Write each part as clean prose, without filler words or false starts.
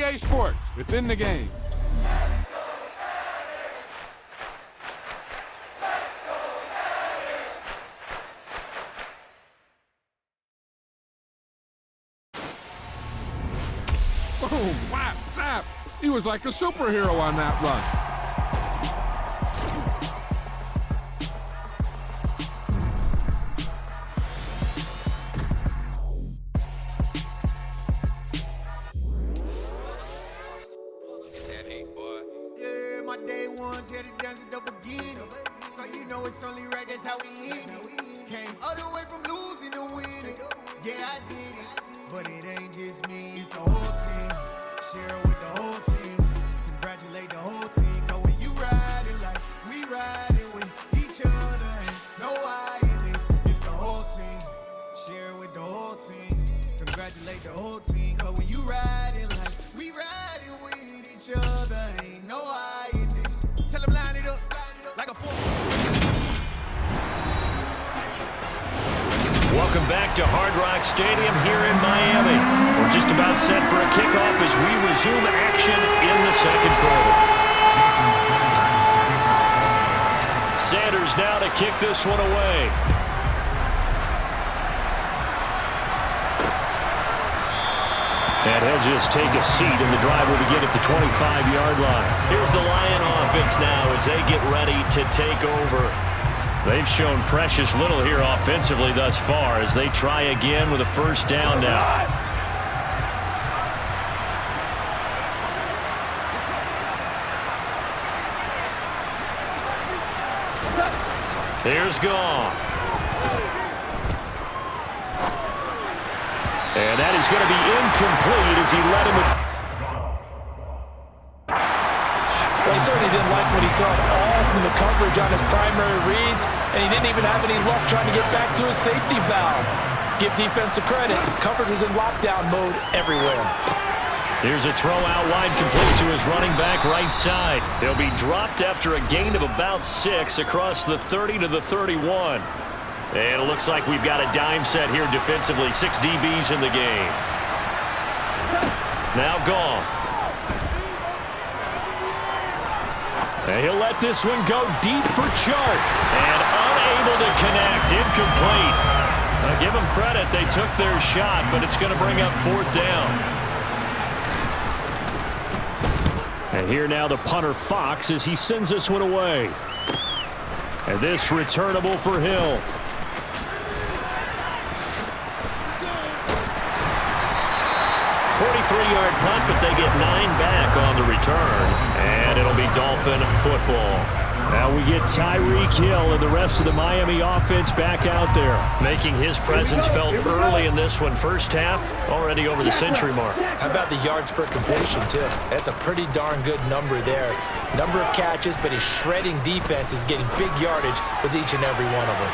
EA Sports, within the game. Boom, whap, zap. He was like a superhero on that run. Yeah, my day ones here to dance at the beginning. So you know it's only right, that's how we end it. Came all the way from losing to winning. Yeah, I did it. But it ain't just me, it's the whole team. Share it with the whole team. Congratulate the whole team. Cause when you riding like we riding with each other, ain't no I in this. It's the whole team. Share it with the whole team. Congratulate the whole team. Cause when you riding like we riding with each other, ain't no I in this. Tell them line it up like a four. Welcome back to Hard Rock Stadium here in Miami. We're just about set for a kickoff as we resume action in the second quarter. Sanders now to kick this one away. And he'll just take a seat, and the drive will begin at the 25-yard line. Here's the Lion offense now as they get ready to take over. They've shown precious little here offensively thus far as they try again with a first down now. Here's Goff. And that is going to be incomplete as he led him with... Well, he certainly didn't like what he saw at all from the coverage on his primary reads, and he didn't even have any luck trying to get back to his safety valve. Give defensive credit. Coverage was in lockdown mode everywhere. Here's a throw out wide complete to his running back right side. He'll be dropped after a gain of about 6 across the 30 to the 31. And it looks like we've got a dime set here defensively. 6 DBs in the game. Now Goff. And he'll let this one go deep for Chark. And unable to connect. Incomplete. Now give them credit. They took their shot, but it's going to bring up 4th down. And here now the punter Fox as he sends this one away. And this returnable for Hill. 43-yard punt, but they get 9 back on the return. And it'll be Dolphin football. Now we get Tyreek Hill and the rest of the Miami offense back out there, making his presence felt early in this one. First half, already over the century mark. How about the yards per completion, too? That's a pretty darn good number there. Number of catches, but his shredding defense is getting big yardage with each and every one of them.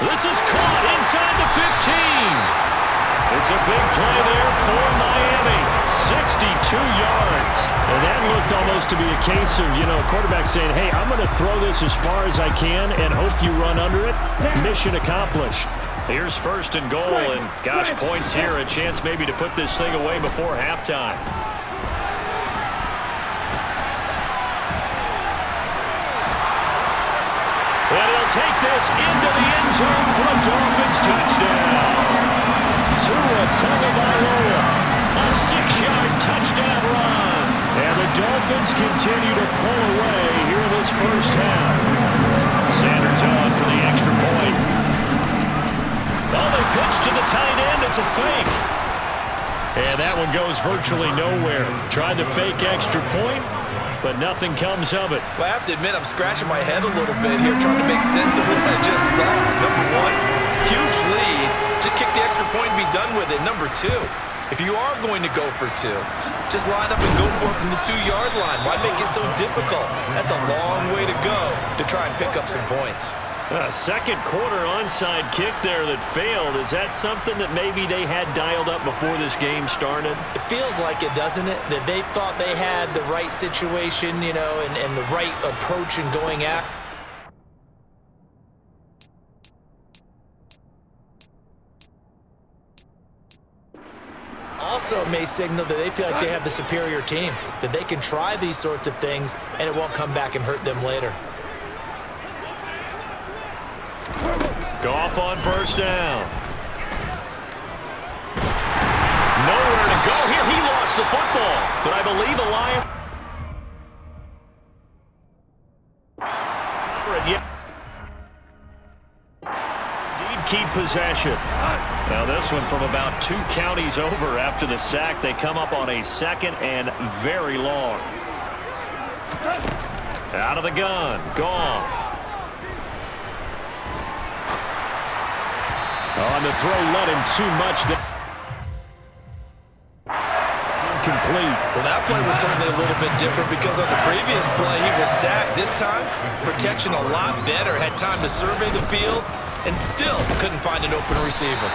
This is caught inside the 15. It's a big play there for Miami. 62 yards. And that looked almost to be a case of, quarterback saying, hey, I'm going to throw this as far as I can and hope you run under it. Mission accomplished. Here's 1st and goal, and gosh, points here. A chance maybe to put this thing away before halftime. And he'll take this into the end zone for a Dolphins touchdown. Tua Tagovailoa, a 6-yard touchdown run. And the Dolphins continue to pull away here in this first half. Sanders on for the extra point. Oh, they pitch to the tight end. It's a fake. And that one goes virtually nowhere. Tried to fake extra point, but nothing comes of it. Well, I have to admit, I'm scratching my head a little bit here trying to make sense of what I just saw. Number 1, huge lead. Just kick the extra point and be done with it. Number 2, if you are going to go for 2, just line up and go for it from the 2-yard line. Why make it so difficult? That's a long way to go to try and pick up some points. Second quarter onside kick there that failed. Is that something that maybe they had dialed up before this game started? It feels like it, doesn't it? That they thought they had the right situation, and the right approach in going at. also may signal that they feel like they have the superior team, that they can try these sorts of things and it won't come back and hurt them later. Goff on first down. Nowhere to go here. He lost the football, but I believe the Lions. Indeed, keep possession. Now this one from about 2 counties over after the sack. They come up on a 2nd and very long. Out of the gun. Goff. On the throw, let him too much. Incomplete. Well, that play was certainly a little bit different because on the previous play, he was sacked. This time, protection a lot better. Had time to survey the field and still couldn't find an open receiver.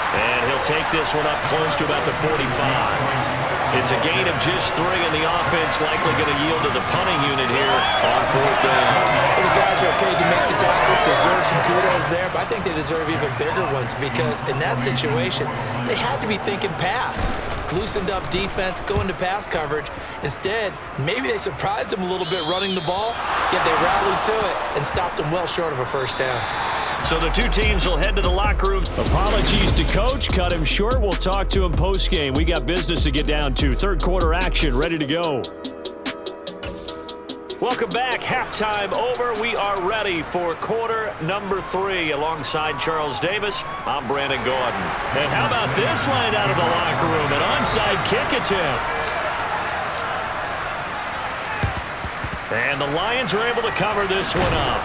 And he'll take this one up close to about the 45. It's a gain of just 3, and the offense likely going to yield to the punting unit here on 4th down. Well, the guys who are paid to make the tackles deserve some kudos there, but I think they deserve even bigger ones because in that situation, they had to be thinking pass. Loosened up defense, going to pass coverage. Instead, maybe they surprised them a little bit running the ball, yet they rallied to it and stopped them well short of a first down. So the 2 teams will head to the locker room. Apologies to Coach. Cut him short. We'll talk to him post-game. We got business to get down to. 3rd quarter action ready to go. Welcome back. Halftime over. We are ready for quarter number 3. Alongside Charles Davis, I'm Brandon Gordon. And how about this line out of the locker room? An onside kick attempt. And the Lions are able to cover this one up.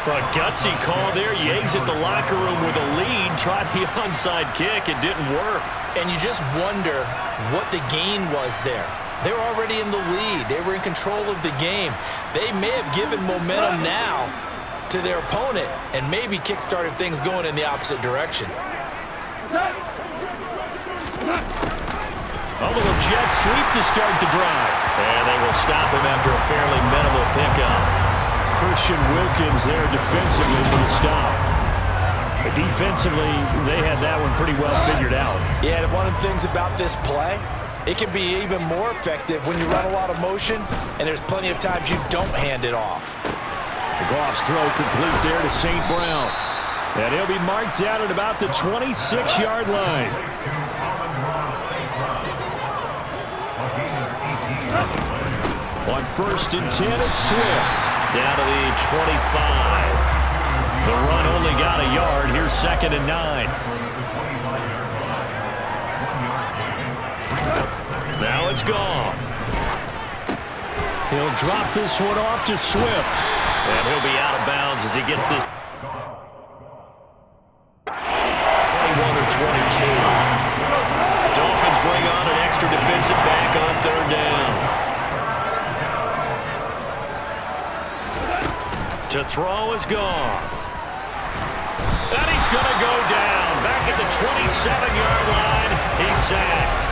A gutsy call there. You exit the locker room with a lead. Tried the onside kick. It didn't work. And you just wonder what the gain was there. They were already in the lead. They were in control of the game. They may have given momentum now to their opponent and maybe kick-started things going in the opposite direction. A little jet sweep to start the drive. And they will stop him after a fairly minimal pickup. Christian Wilkins there defensively for the stop. Defensively, they had that one pretty well figured out. Yeah, and one of the things about this play, it can be even more effective when you run a lot of motion, and there's plenty of times you don't hand it off. The Goff's throw complete there to St. Brown. And he'll be marked down at about the 26-yard line. On 1st and 10, it's Swift. Down to the 25. The run only got a yard. Here's 2nd and 9. Now it's gone. He'll drop this one off to Swift. And he'll be out of bounds as he gets this. 21 or 22. Dolphins bring on an extra defensive back on 3rd down. To throw is Goff. And he's going to go down. Back at the 27-yard line. He's sacked.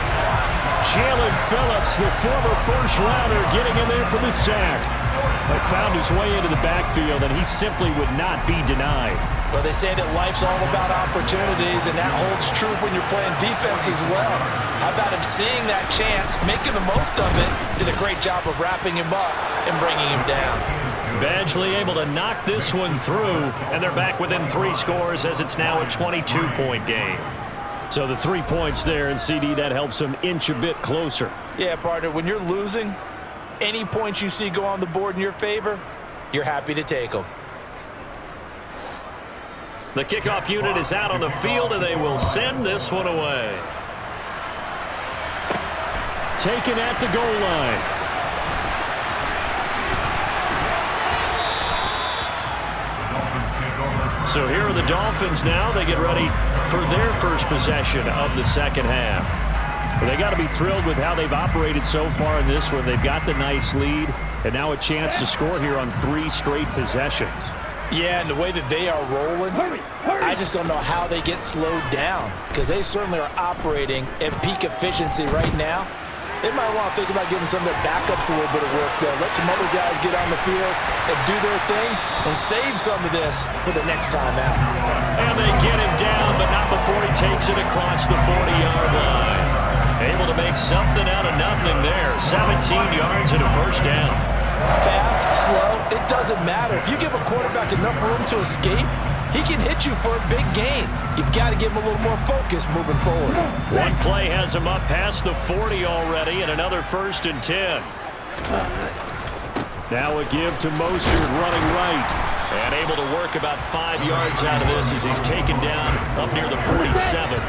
Jalen Phillips, the former first-rounder, getting in there for the sack. But found his way into the backfield, and he simply would not be denied. Well, they say that life's all about opportunities, and that holds true when you're playing defense as well. How about him seeing that chance, making the most of it, did a great job of wrapping him up and bringing him down. Badgley able to knock this one through, and they're back within 3 scores as it's now a 22-point game. So the 3 points there, and CD, that helps them inch a bit closer. Yeah, partner, when you're losing, any points you see go on the board in your favor, you're happy to take them. The kickoff unit is out on the field, and they will send this one away. Taken at the goal line. So here are the Dolphins now. They get ready for their first possession of the 2nd half. Well, they got to be thrilled with how they've operated so far in this one. They've got the nice lead, and now a chance to score here on 3 straight possessions. Yeah, and the way that they are rolling, I just don't know how they get slowed down because they certainly are operating at peak efficiency right now. They might want to think about giving some of their backups a little bit of work, though. Let some other guys get on the field and do their thing and save some of this for the next time out. And they get him down, but not before he takes it across the 40-yard line. Able to make something out of nothing there. 17 yards and a first down. Fast, slow, it doesn't matter. If you give a quarterback enough room to escape, he can hit you for a big gain. You've got to give him a little more focus moving forward. One play has him up past the 40 already, and another 1st and 10. Now a give to Mostert running right. And able to work about 5 yards out of this as he's taken down up near the 47.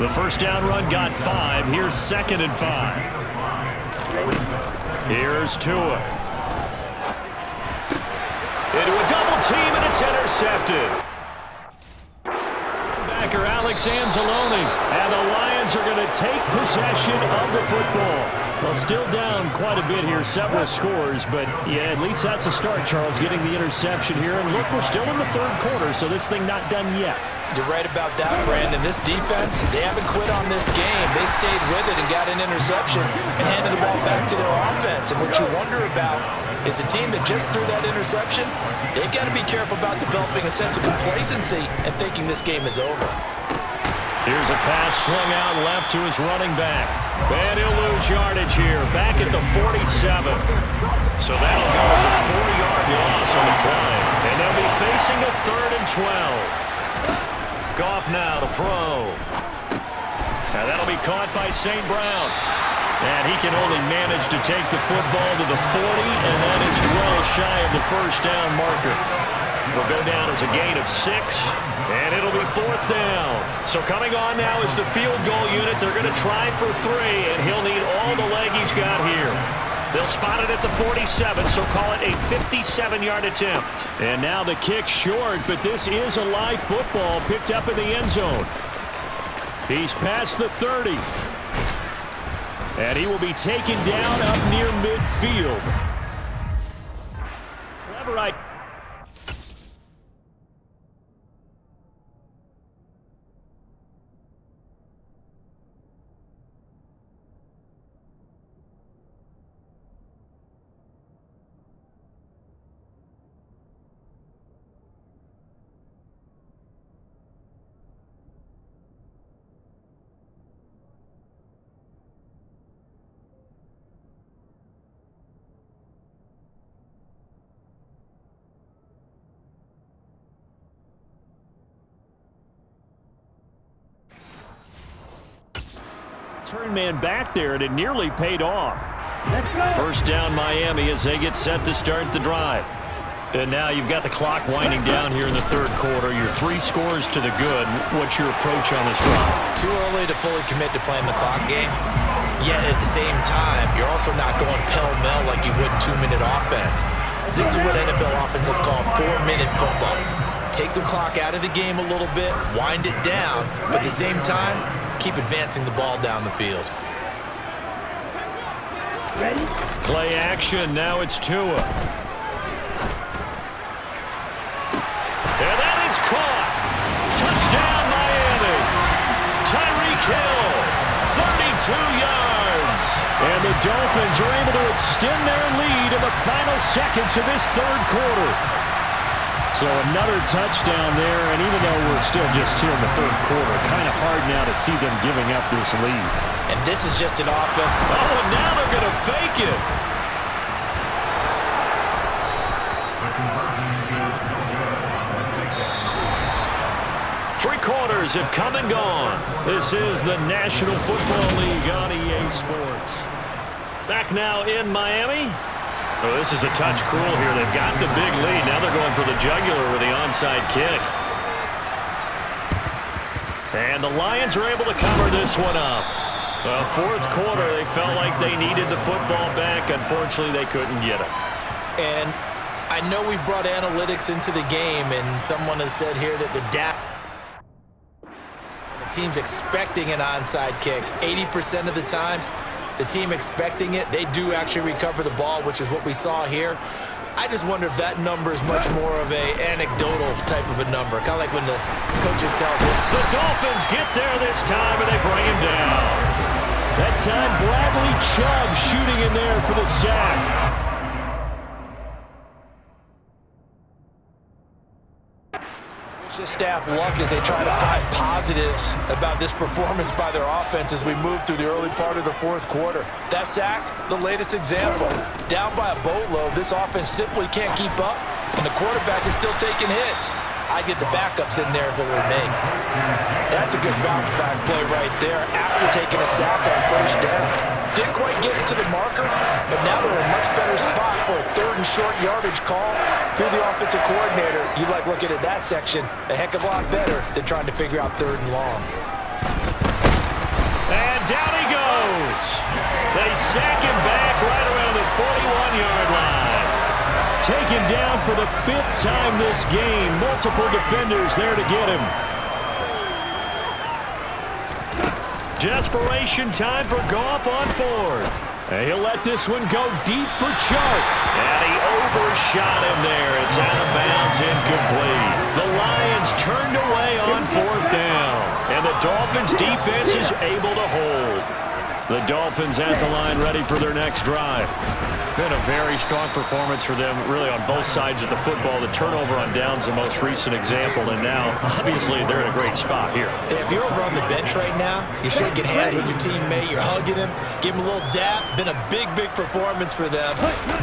The first down run got 5. Here's 2nd and 5. Here's Tua. Into a double team, and it's intercepted. Backer Alex Anzalone. And the Lions are going to take possession of the football. Well, still down quite a bit here, several scores, but yeah, at least that's a start, Charles, getting the interception here. And look, we're still in the 3rd quarter, so this thing not done yet. You're right about that, Brandon. This defense, they haven't quit on this game. They stayed with it and got an interception and handed the ball back to their offense. And what you wonder about is the team that just threw that interception, they've got to be careful about developing a sense of complacency and thinking this game is over. Here's a pass slung out left to his running back. And he'll lose yardage here, back at the 47. So that'll go as a 4-yard loss on the play. And they'll be facing a 3rd and 12. Goff now to throw. And that'll be caught by St. Brown. And he can only manage to take the football to the 40, and that is well shy of the first down marker. Will go down as a gain of 6, and it'll be 4th down. So coming on now is the field goal unit. They're going to try for 3, and he'll need all the leg he's got here. They'll spot it at the 47, so call it a 57-yard attempt. And now the kick short, but this is a live football picked up in the end zone. He's past the 30. And he will be taken down up near midfield. Clever idea. Turn man back there, and it nearly paid off. First down Miami as they get set to start the drive. And now you've got the clock winding down here in the 3rd quarter. You're 3 scores to the good. What's your approach on this drive? Too early to fully commit to playing the clock game. Yet at the same time, you're also not going pell-mell like you would 2-minute offense. This is what NFL offenses call 4-minute football. Take the clock out of the game a little bit, wind it down, but at the same time, keep advancing the ball down the field. Ready? Play action. Now it's Tua. And that is caught. Touchdown, Miami. Tyreek Hill, 32 yards. And the Dolphins are able to extend their lead in the final seconds of this 3rd quarter. So another touchdown there, and even though we're still just here in the 3rd quarter, kind of hard now to see them giving up this lead. And this is just an offense. Oh, and now they're going to fake it. Three quarters have come and gone. This is the National Football League on EA Sports. Back now in Miami. Oh, this is a touch cruel here. They've got the big lead. Now they're going for the jugular with the onside kick. And the Lions are able to cover this one up. Well, 4th quarter, they felt like they needed the football back. Unfortunately, they couldn't get it. And I know we brought analytics into the game, and someone has said here that the team's expecting an onside kick. 80% of the time, the team expecting it, they do actually recover the ball, which is what we saw here. I just wonder if that number is much more of a anecdotal type of a number, kind of like when the coaches tell us. The Dolphins get there this time, and they bring him down. That time, Bradley Chubb shooting in there for the sack. wish this staff luck as they try to find positives about this performance by their offense as we move through the early part of the fourth quarter. That sack, the latest example. Down by a boatload, this offense simply can't keep up, and the quarterback is still taking hits. I get the backups in there if it were me. That's a good bounce back play right there after taking a sack on first down. Didn't quite get it to the marker, but now they're in a much better spot for a 3rd and short yardage call through the offensive coordinator. You like looking at that section a heck of a lot better than trying to figure out 3rd and long. And down he goes. They sack him back right around the 41-yard line. Taken down for the 5th time this game. Multiple defenders there to get him. Desperation time for Goff on 4th. And he'll let this one go deep for Chark. And he overshot him there. It's out of bounds, incomplete. The Lions turned away on 4th down. And the Dolphins defense is able to hold. The Dolphins at the line ready for their next drive. Been a very strong performance for them, really on both sides of the football. The turnover on downs the most recent example, and now, obviously, they're in a great spot here. If you're over on the bench right now, you're shaking hands with your teammate, you're hugging him, give him a little dap. Been a big, big performance for them.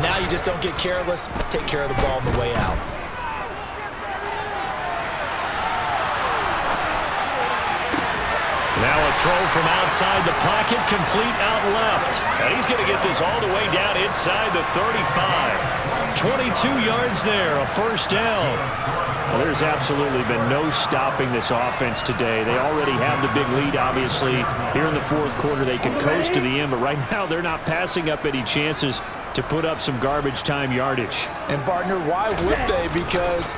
Now you just don't get careless. Take care of the ball on the way out. Now a throw from outside the pocket, complete out left. And he's going to get this all the way down inside the 35. 22 yards there, a first down. Well, there's absolutely been no stopping this offense today. They already have the big lead, obviously. Here in the fourth quarter, they can coast to the end, but right now they're not passing up any chances to put up some garbage time yardage. And, partner, why would they? Because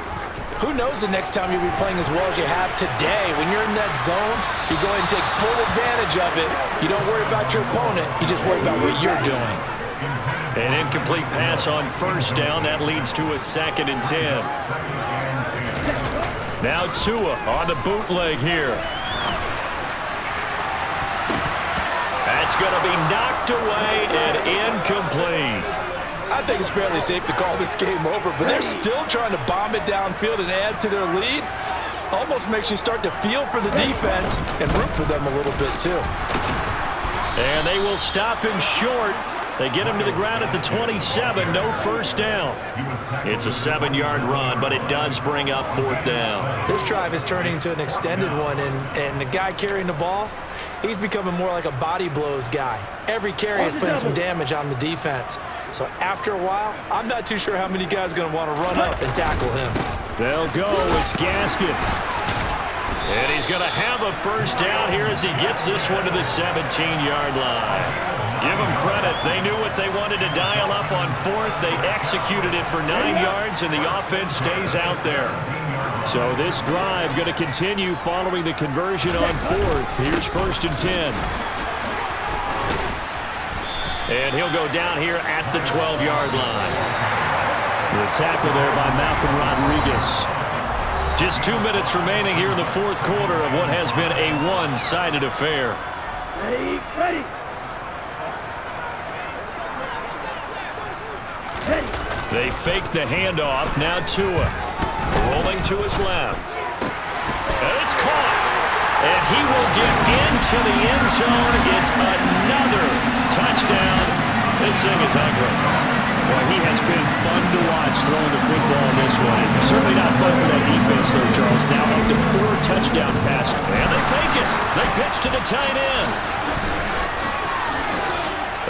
who knows the next time you'll be playing as well as you have today. When you're in that zone, you go ahead and take full advantage of it. You don't worry about your opponent. You just worry about what you're doing. An incomplete pass on first down. That leads to a 2nd and 10. Now Tua on the bootleg here. That's going to be knocked away and incomplete. I think it's fairly safe to call this game over, but they're still trying to bomb it downfield and add to their lead. Almost makes you start to feel for the defense and root for them a little bit too. And they will stop him short. They get him to the ground at the 27, no first down. It's a 7-yard run, but it does bring up 4th down. This drive is turning into an extended one, and the guy carrying the ball, he's becoming more like a body blows guy. Every carry is putting some damage on the defense. So after a while, I'm not too sure how many guys are going to want to run up and tackle him. They'll go. It's Gaskin. And he's going to have a first down here as he gets this one to the 17-yard line. Give them credit. They knew what they wanted to dial up on 4th. They executed it for 9 yards, and the offense stays out there. So this drive going to continue following the conversion on 4th. Here's 1st and 10. And he'll go down here at the 12-yard line. The tackle there by Malcolm Rodriguez. Just 2 minutes remaining here in the fourth quarter of what has been a one-sided affair. Ready. They fake the handoff. Now Tua rolling to his left. And it's caught. And he will get into the end zone. It's another touchdown. This thing is ugly. Well, he has been fun to watch throwing the football in this one. It's certainly not fun for that defense, though, Charles. Now up to 4 touchdown passes. And they fake it. They pitch to the tight end.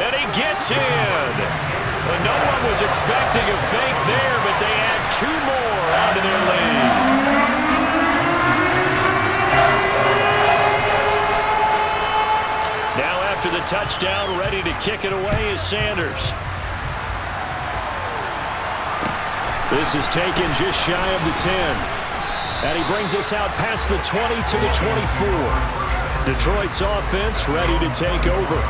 And he gets in. Well, no one was expecting a fake there, but they add 2 more onto their lead. Now after the touchdown, ready to kick it away is Sanders. This is taken just shy of the 10. And he brings us out past the 20 to the 24. Detroit's offense ready to take over.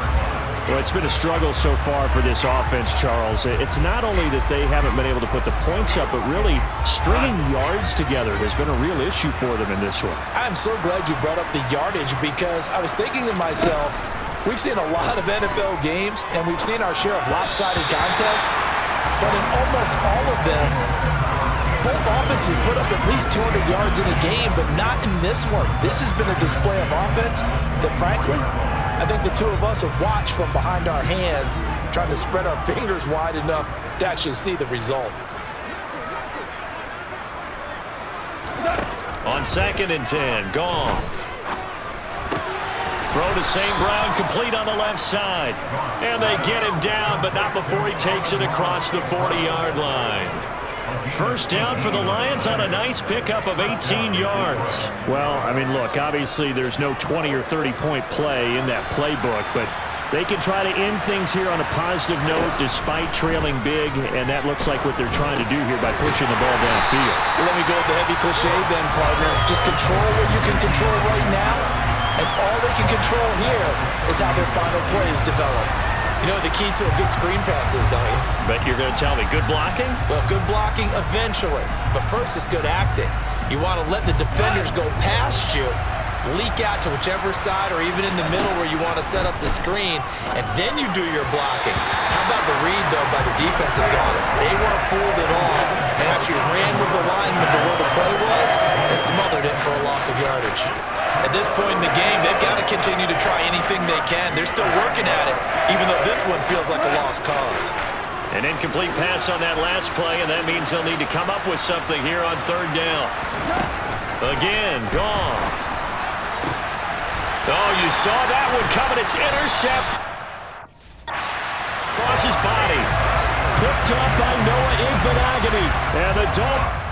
Well, it's been a struggle so far for this offense, Charles. It's not only that they haven't been able to put the points up, but really stringing yards together has been a real issue for them in this one. I'm so glad you brought up the yardage because I was thinking to myself, we've seen a lot of NFL games and we've seen our share of lopsided contests, but in almost all of them, both offenses put up at least 200 yards in a game, but not in this one. This has been a display of offense that, frankly, I think the two of us have watched from behind our hands, trying to spread our fingers wide enough to actually see the result. On 2nd and 10, Goff. Throw to St. Brown, complete on the left side. And they get him down, but not before he takes it across the 40-yard line. First down for the Lions on a nice pickup of 18 yards. Well, I mean, look, obviously there's no 20 or 30-point play in that playbook, but they can try to end things here on a positive note despite trailing big, and that looks like what they're trying to do here by pushing the ball downfield. Let me go with the heavy cliche then, partner. Just control what you can control right now, and all they can control here is how their final plays develop. You know the key to a good screen pass is, don't you? But you're going to tell me good blocking? Well, good blocking eventually, but first it's good acting. You want to let the defenders go past you, leak out to whichever side or even in the middle where you want to set up the screen, and then you do your blocking. How about the read, though, by the defensive guys? They weren't fooled at all and actually ran with the lineman to where the play was and smothered it for a loss of yardage. At this point in the game, they've got to continue to try anything they can. They're still working at it, even though this one feels like a lost cause. An incomplete pass on that last play, and that means they'll need to come up with something here on 3rd down. Again, Goff. Oh, you saw that one coming. It's intercept. Across his body. Picked up by Noah Igbenogany. And the Dolphins.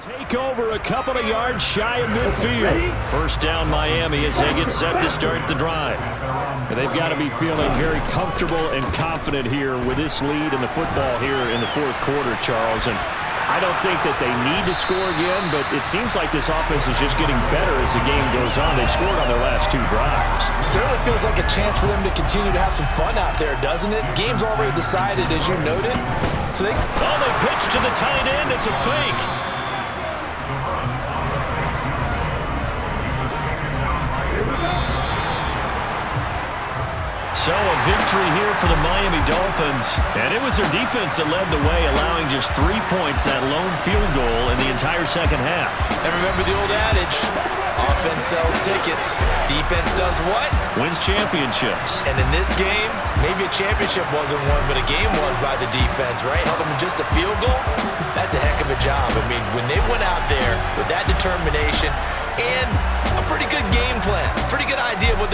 Take over a couple of yards shy of midfield. First down Miami as they get set to start the drive. And they've got to be feeling very comfortable and confident here with this lead in the football here in the 4th quarter, Charles. And I don't think that they need to score again, but it seems like this offense is just getting better as the game goes on. They've scored on their last 2 drives. Certainly feels like a chance for them to continue to have some fun out there, doesn't it? Game's already decided, as you noted. So they pitch to the tight end. It's a fake. So a victory here for the Miami Dolphins. And it was their defense that led the way, allowing just 3 points, that lone field goal in the entire second half. And remember the old adage, offense sells tickets. Defense does what? Wins championships. And in this game, maybe a championship wasn't won, but a game was by the defense, right? Held them to just a field goal. That's a heck of a job. I mean, when they went out there with that determination and a pretty good game plan, pretty good idea of what they